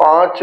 5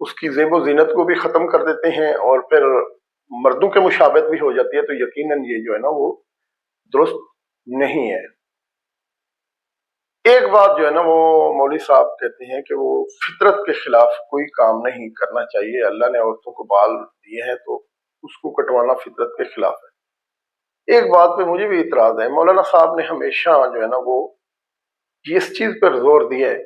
اس کی زیب و زینت کو بھی ختم کر دیتے ہیں اور پھر مردوں کے مشابہت بھی ہو جاتی ہے، تو یقیناً یہ جو ہے نا وہ درست نہیں ہے۔ ایک بات جو ہے نا وہ مولوی صاحب کہتے ہیں کہ وہ فطرت کے خلاف کوئی کام نہیں کرنا چاہیے، اللہ نے عورتوں کو بال دیے ہیں تو اس کو کٹوانا فطرت کے خلاف ہے۔ ایک بات پہ مجھے بھی اعتراض ہے، مولانا صاحب نے ہمیشہ جو ہے نا وہ اس چیز پر زور دیا ہے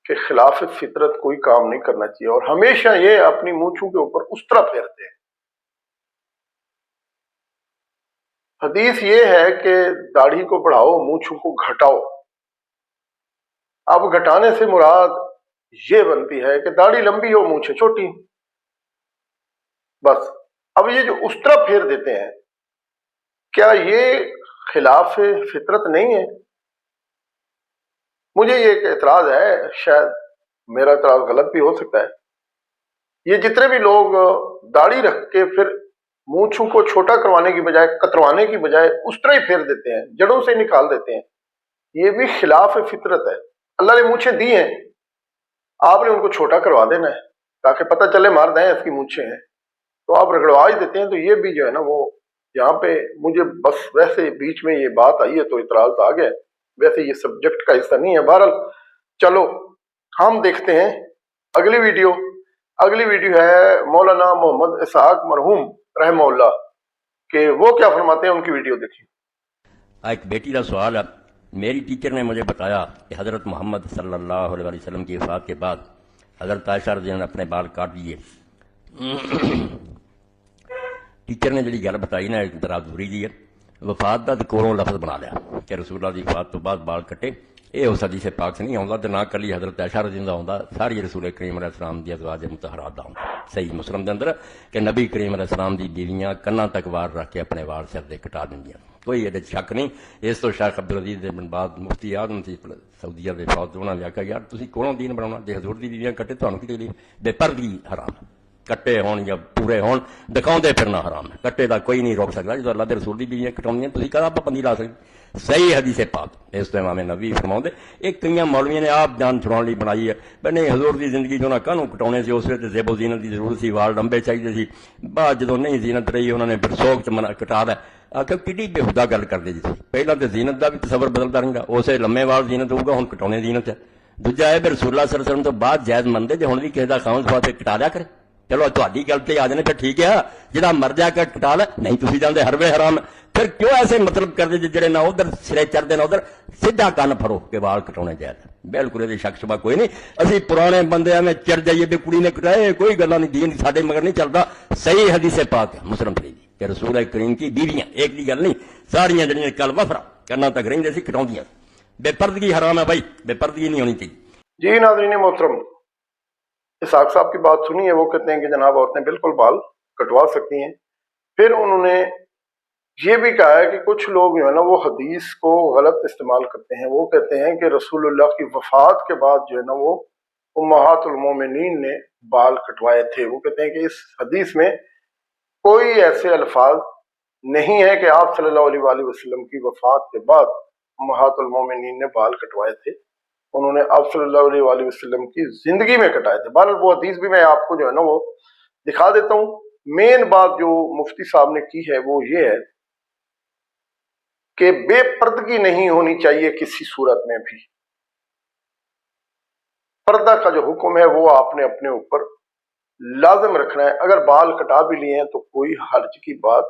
کہ خلاف فطرت کوئی کام نہیں کرنا چاہیے، اور ہمیشہ یہ اپنی مونچھوں کے اوپر اس طرح پھیرتے ہیں۔ حدیث یہ ہے کہ داڑھی کو بڑھاؤ، مونچھوں کو گھٹاؤ۔ اب گھٹانے سے مراد یہ بنتی ہے کہ داڑھی لمبی ہو، مونچھیں چھوٹی ہوں، بس۔ اب یہ جو اس طرح پھیر دیتے ہیں، کیا یہ خلاف فطرت نہیں ہے؟ مجھے یہ ایک اعتراض ہے، شاید میرا اعتراض غلط بھی ہو سکتا ہے۔ یہ جتنے بھی لوگ داڑھی رکھ کے پھر مونچھوں کو چھوٹا کروانے کی بجائے، کتروانے کی بجائے اس طرح ہی پھیر دیتے ہیں، جڑوں سے نکال دیتے ہیں، یہ بھی خلاف فطرت ہے۔ اللہ نے مونچھیں دی ہیں، آپ نے ان کو چھوٹا کروا دینا ہے تاکہ پتہ چلے مرد ہیں، اس کی مونچھیں ہیں، تو آپ رگڑوا ہی دیتے ہیں۔ تو یہ بھی جو ہے نا وہ یہاں پہ مجھے بس ویسے بیچ میں یہ بات آئی ہے تو اعتراض آ گیا، ویسے یہ سبجیکٹ کا حصہ نہیں ہے۔ بہرحال چلو ہم دیکھتے ہیں اگلی ویڈیو۔ اگلی ویڈیو ہے مولانا محمد اسحاق مرحوم رحمہ اللہ، کہ وہ کیا فرماتے ہیں، ان کی ویڈیو دیکھیں۔ ایک بیٹی کا سوال ہے، میری ٹیچر نے مجھے بتایا کہ حضرت محمد صلی اللہ علیہ وسلم کی وفات کے بعد حضرت عائشہ رضی اللہ عنہا نے اپنے بال کاٹ لیے۔ ٹیچر نے جڑی گل بتائی نا ذرا دوری دی ہے، وفات کا کوروں لفظ بنا لیا کہ رسول اللہ کی وفات تو بعد بال کٹے، یہ اس حدیث پاک سے نہیں آتا، تو نہ کلی حضرت عائشہ رضی اللہ عنہا آتا، ساری رسول کریم علیہ السلام دی ازواج مطہرات دا آتا۔ صحیح مسلم دے اندر کہ نبی کریم علیہ السلام دی بیویاں کناں تک وار رکھ کے اپنے وال سر دے کٹا دندیاں، کوئی یہ شک نہیں۔ اس تو شیخ عبدالعزیز بن باز مفتی اعظم سی سعودیہ دے فوت، انہوں نے آخیا یار تسی کونوں دین بناؤنا، جے حضور دی بیویاں کٹے تانوں کی تکلیف؟ بے پردگی حرام ہے، کٹے ہون یا پورے ہون دکھاؤندے پھرنا حرام ہے، کٹے دا کوئی نہیں روک سکتا۔ جدو اللہ دے رسول دی بیویاں کٹاؤندیاں تسی کہدا پابندی لا سکتے؟ صحیح حدیث پاک اس تو امام نبوی فرماؤندے۔ ایک کئی مولویوں نے آپ جان چھڑاؤن لی بنائی ہے بھئی نہیں حضور دی زندگی جو نہ کانوں کٹاؤنے سے، اس وقت زیب و زینت دی ضرورت سی، وال لمبے چاہیے سی، بعد جدو نہیں زینت رہی انہوں نے پھر سوگ چ کٹا لیا۔ آخر کڈی بےہودہ گل کر دے جی، پہلا تو زینت دا بھی تصور بدلتا رہتا، اسے لمے وال زینت ہوگا، ہن کٹاؤنے زینت ہے۔ دوجا ہے رسول اللہ صلی اللہ علیہ وسلم تو بعد جائز منتے جے ہن بھی کسی دا خاوند خواہ کٹا لیا کرے، چلو تہاڈی گل تے آ جانے پھر ٹھیک ہے، جہاں مر جا کے کٹا لے، نہیں تسی جاندے ہر وے حرام ہے۔ پھر کیوں ایسے مطلب کر دے جڑے نہ ادھر سرے چڑھتے نہ ادھر، سیدھا کن پھرو کہ وال کٹاؤنے جائز ہے، بالکل یہ شک شبہ کوئی نہیں۔ اسی پرانے بندے میں چڑھ جائیے بھی کڑی نے کٹائے، کوئی گلا نہیں، دین ساڈے مگر نہیں چلتا۔ صحیح حدیث پاک ہے مسلم شریف کہ رسول کریم کی بیویاں، ایک دی گل نہیں، ساریاں جڑیاں کل وفرا کرنا تک رہندے سی کٹاؤندیاں۔ بے پردگی حرام ہے بھائی، بے پردگی نہیں ہونی چاہیے۔ جی ناظرین محترم، اسحاق صاحب کی بات سنی ہے، وہ کہتے ہیں کہ جناب عورتیں بالکل بال کٹوا سکتی ہیں۔ پھر انہوں نے یہ بھی کہا ہے کہ کچھ لوگ جو ہے نا وہ حدیث کو غلط استعمال کرتے ہیں، وہ کہتے ہیں کہ رسول اللہ کی وفات کے بعد جو ہے نا وہ امہات المومنین نے بال کٹوائے تھے۔ وہ کہتے ہیں کہ اس حدیث میں کوئی ایسے الفاظ نہیں ہے کہ آپ صلی اللہ علیہ وآلہ وسلم کی وفات کے بعد امہات المومنین نے بال کٹوائے تھے، انہوں نے آپ صلی اللہ علیہ وآلہ وسلم کی زندگی میں کٹائے تھے۔ بہرحال وہ حدیث بھی میں آپ کو جو ہے نا وہ دکھا دیتا ہوں۔ مین بات جو مفتی صاحب نے کی ہے وہ یہ ہے کہ بے پردگی نہیں ہونی چاہیے کسی صورت میں بھی۔ پردہ کا جو حکم ہے وہ آپ نے اپنے اوپر لازم رکھنا ہے۔ اگر بال کٹا بھی لیے ہیں تو کوئی حرج کی بات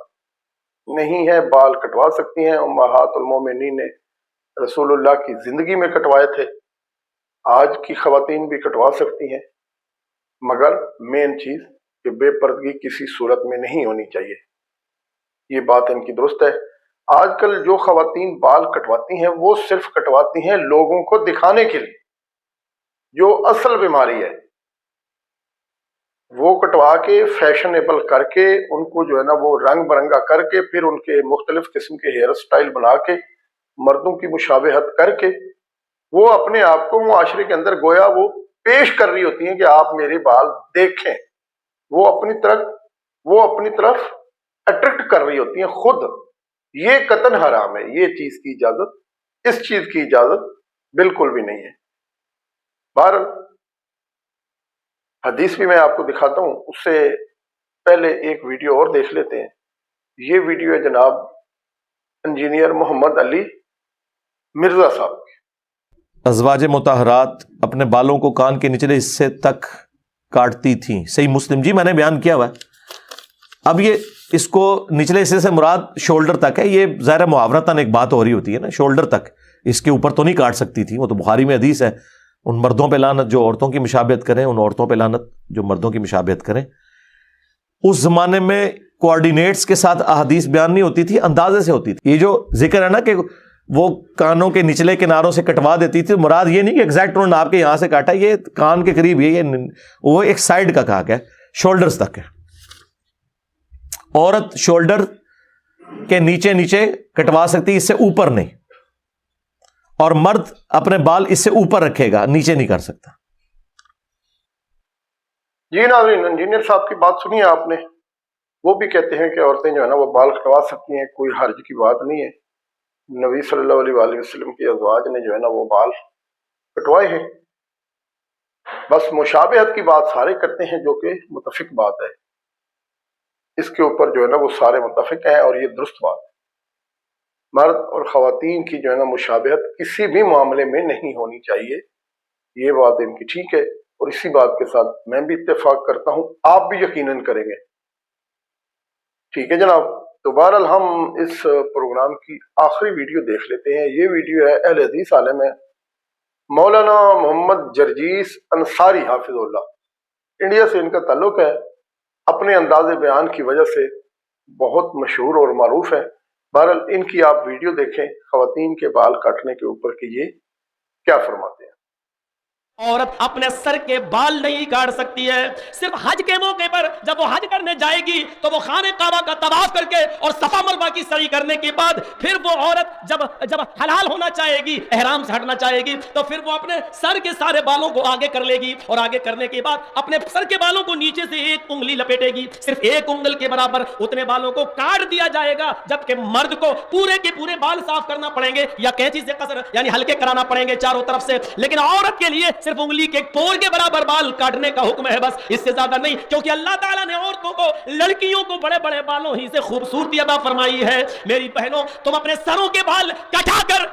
نہیں ہے، بال کٹوا سکتی ہیں۔ امہات المومنین نے رسول اللہ کی زندگی میں کٹوائے تھے، آج کی خواتین بھی کٹوا سکتی ہیں، مگر مین چیز کہ بے پردگی کسی صورت میں نہیں ہونی چاہیے۔ یہ بات ان کی درست ہے۔ آج کل جو خواتین بال کٹواتی ہیں وہ صرف کٹواتی ہیں لوگوں کو دکھانے کے لیے، جو اصل بیماری ہے وہ کٹوا کے فیشنیبل کر کے ان کو جو ہے نا وہ رنگ برنگا کر کے پھر ان کے مختلف قسم کے ہیئر سٹائل بنا کے مردوں کی مشابہت کر کے وہ اپنے آپ کو معاشرے کے اندر گویا وہ پیش کر رہی ہوتی ہیں کہ آپ میرے بال دیکھیں، وہ اپنی طرف اٹریکٹ کر رہی ہوتی ہیں خود۔ یہ قطعاً حرام ہے، یہ چیز کی اجازت، اس چیز کی اجازت بالکل بھی نہیں ہے۔ بہرحال حدیث بھی میں آپ کو دکھاتا ہوں، اس سے پہلے ایک ویڈیو اور دیکھ لیتے ہیں۔ یہ ویڈیو ہے جناب انجینئر محمد علی مرزا صاحب کی۔ ازواج مطہرات اپنے بالوں کو کان کے نچلے حصے تک کاٹتی تھیں، صحیح مسلم جی میں نے بیان کیا ہوا ہے۔ اب یہ اس کو نچلے حصے سے مراد شولڈر تک ہے، یہ ظاہر محاورتاً ایک بات ہو رہی ہوتی ہے نا، شولڈر تک، اس کے اوپر تو نہیں کاٹ سکتی تھی، وہ تو بخاری میں حدیث ہے، ان مردوں پہ لعنت جو عورتوں کی مشابہت کریں، ان عورتوں پہ لعنت جو مردوں کی مشابہت کریں۔ اس زمانے میں کوآرڈینیٹس کے ساتھ احادیث بیان نہیں ہوتی تھی، اندازے سے ہوتی تھی۔ یہ جو ذکر ہے نا کہ وہ کانوں کے نچلے کناروں سے کٹوا دیتی تھی، مراد یہ نہیں کہ ایگزیکٹ انہوں نے آپ کے یہاں سے کاٹا، یہ کان کے قریب یہ وہ ایک سائڈ کا کہا گیا، شولڈرز تک ہے۔ عورت شولڈر کے نیچے نیچے کٹوا سکتی، اس سے اوپر نہیں، اور مرد اپنے بال اس سے اوپر رکھے گا، نیچے نہیں کر سکتا۔ جی ناظرین، انجینئر صاحب کی بات سنی ہے آپ نے، وہ بھی کہتے ہیں کہ عورتیں جو ہے نا وہ بال کٹوا سکتی ہیں، کوئی حرج کی بات نہیں ہے۔ نبی صلی اللہ علیہ وآلہ وسلم کی ازواج نے جو ہے نا وہ بال کٹوائے ہیں، بس مشابہت کی بات سارے کرتے ہیں جو کہ متفق بات ہے، اس کے اوپر جو ہے نا وہ سارے متفق ہیں اور یہ درست بات ہے۔ مرد اور خواتین کی جو ہے نا مشابہت کسی بھی معاملے میں نہیں ہونی چاہیے، یہ بات ان کی ٹھیک ہے، اور اسی بات کے ساتھ میں بھی اتفاق کرتا ہوں، آپ بھی یقیناً کریں گے، ٹھیک ہے جناب۔ تو بہرحال ہم اس پروگرام کی آخری ویڈیو دیکھ لیتے ہیں۔ یہ ویڈیو ہے اہل حدیث عالم ہے مولانا محمد جرجیس انصاری حافظ اللہ، انڈیا سے ان کا تعلق ہے، اپنے انداز بیان کی وجہ سے بہت مشہور اور معروف ہے۔ بہرحال ان کی آپ ویڈیو دیکھیں خواتین کے بال کاٹنے کے اوپر کہ یہ کیا فرماتے ہیں۔ عورت اپنے سر کے بال نہیں کاٹ سکتی ہے، صرف حج کے موقع پر جب وہ حج کرنے جائے گی تو وہ خانہ کعبہ کا طواف کر کے اور صفا مروہ کی سعی کرنے کے بعد پھر وہ عورت جب حلال ہونا چاہے گی، احرام سے ہٹنا چاہے گی، تو پھر وہ اپنے سر کے سارے بالوں کو آگے کر لے گی، اور آگے کرنے کے بعد اپنے سر کے بالوں کو نیچے سے ایک انگلی لپیٹے گی، صرف ایک انگل کے برابر اتنے بالوں کو کاٹ دیا جائے گا، جبکہ مرد کو پورے کے پورے بال صاف کرنا پڑیں گے یا قینچی سے قصر یعنی ہلکے کرانا پڑیں گے چاروں طرف سے، لیکن عورت کے لیے صرف انگلی کے پور کے برابر بال کاٹنے کا حکم ہے، بس اس سے زیادہ نہیں، کیونکہ اللہ تعالیٰ نے عورتوں کو، لڑکیوں کو بڑے بڑے بالوں ہی سے خوبصورتی عطا فرمائی ہے۔ میری بہنوں، تم اپنے سروں کے بال کٹا کر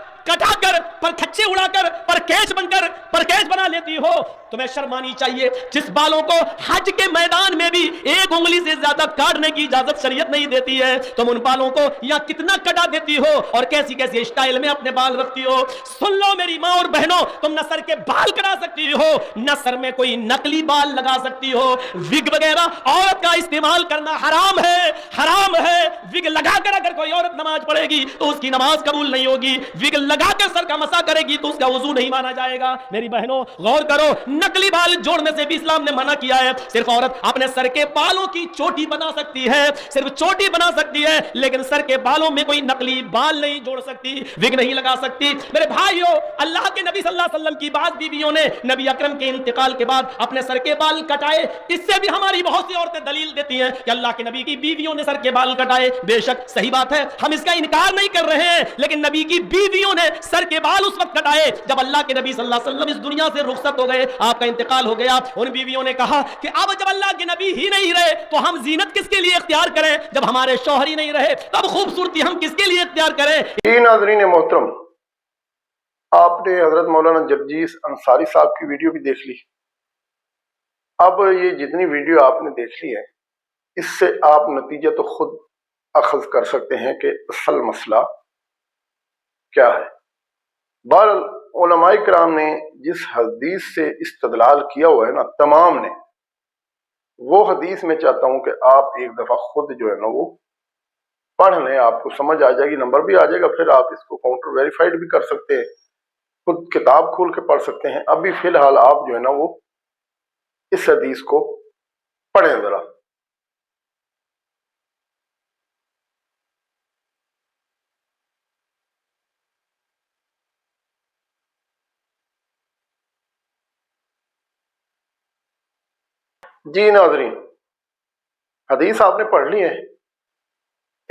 پر کھچے اڑا کر پر کیچ بنا لیتی ہو، تمہیں شرمانی چاہیے۔ جس بالوں کو حج کے میدان میں بھی ایک انگلی سے زیادہ کاٹنے کی اجازت شریعت نہیں دیتی ہے، تم ان بالوں کو یا کتنا کٹا دیتی ہو اور کیسی کیسی اسٹائل میں اپنے بال رکھتی ہو۔ سن لو میری ماں اور بہنوں، تم نہ سر کے بال کٹا سکتی ہو، نہ سر میں کوئی نقلی بال لگا سکتی ہو۔ وگ وغیرہ عورت کا استعمال کرنا حرام ہے۔ وگ لگا کر اگر کوئی عورت نماز پڑھے گی تو اس کی نماز قبول نہیں ہوگی، وگ لگا کر سر کا مسح کرے گی تو اس کا وضو نہیں مانا جائے گا۔ میری بہنوں غور کرو، نقلی بال جوڑنے سے بھی اسلام نے منع کیا ہے۔ صرف عورت اپنے سر کے بالوں کی چوٹی بنا سکتی ہے، صرف چوٹی بنا سکتی ہے، لیکن سر کے بالوں میں کوئی نقلی بال نہیں جوڑ سکتی، وگ نہیں لگا سکتی۔ میرے بھائیو، اللہ کے نبی صلی اللہ علیہ وسلم کی بعض بیویوں نے نبی اکرم کے انتقال کے بعد اپنے سر کے بال کٹائے، اس سے بھی ہماری بہت سی عورتیں دلیل دیتی ہیں کہ اللہ کے نبی کی بیویوں نے سر کے بال کٹائے۔ بے شک صحیح بات ہے، ہم اس کا انکار نہیں کر رہے ہیں، لیکن نبی کی بیویوں نے سر کے بال اس وقت کٹائے جب اللہ کے نبی صلی اللہ علیہ وسلم اس دنیا سے رخصت ہو گئے، آپ کا انتقال ہو گیا۔ ان بیویوں نے کہا کہ اب جب اللہ کے نبی ہی نہیں رہے تو ہم زینت کس کے لیے اختیار کریں، جب ہمارے شوہر ہی نہیں رہے تب خوبصورتی ہم کس کے لیے اختیار کریں۔ یہ ناظرین محترم، آپ نے حضرت مولانا جرجیس انصاری صاحب کی ویڈیو بھی دیکھ لی۔ اب یہ جتنی ویڈیو آپ نے دیکھ لی ہے، اس سے آپ نتیجہ تو خود اخذ کر سکتے ہیں کہ اصل مسئلہ کیا ہے۔ بہرحال علماء کرام نے جس حدیث سے استدلال کیا ہوا ہے نا تمام نے، وہ حدیث میں چاہتا ہوں کہ آپ ایک دفعہ خود جو ہے نا وہ پڑھ لیں، آپ کو سمجھ آ جائے گی، نمبر بھی آ جائے گا، پھر آپ اس کو کاؤنٹر ویریفائڈ بھی کر سکتے ہیں، خود کتاب کھول کے پڑھ سکتے ہیں۔ ابھی فی الحال آپ جو ہے نا وہ اس حدیث کو پڑھیں ذرا۔ جی ناظرین، حدیث آپ نے پڑھ لی ہے،